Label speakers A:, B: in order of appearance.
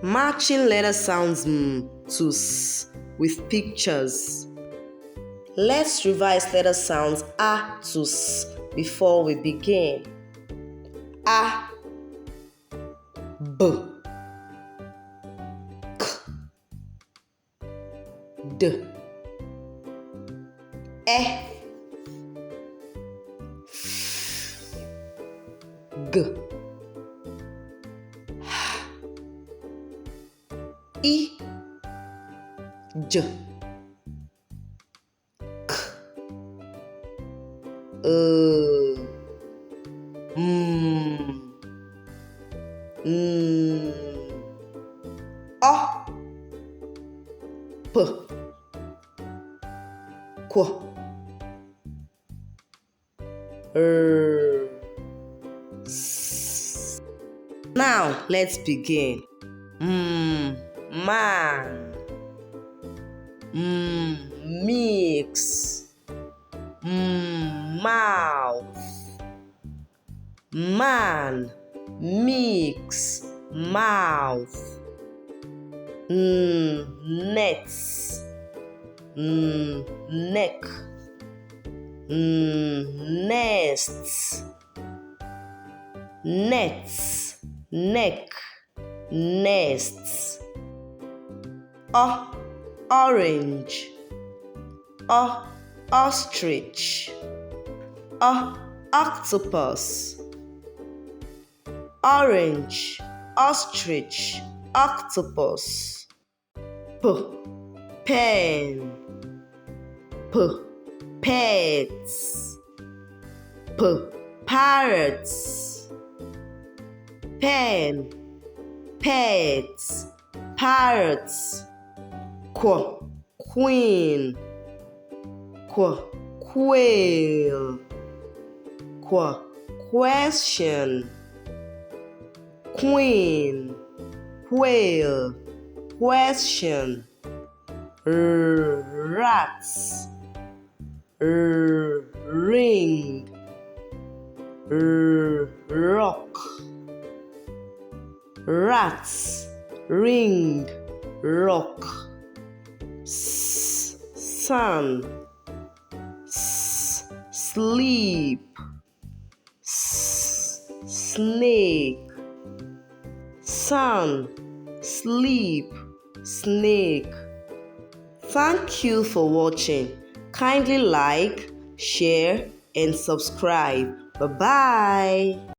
A: Matching letter sounds to s with pictures. Let's revise letter sounds a to s before we begin. A, b, k, d, e, f, g, h, I, j, k, o, p, qu, s. Now let's begin. Man, mix, mouth, man, mix, mouth, nets, neck, nests, nets, neck, nests. Orange, ostrich, octopus. Orange, ostrich, octopus. Pen, pets, parrots. Pen, pets, parrots. Queen, quail, question. Queen, quail, question. Rats, ring, rock. Rats, ring, rock. Sun, sleep, snake. Sun, sleep, snake. Thank you for watching. Kindly like, share, and subscribe. Bye-bye.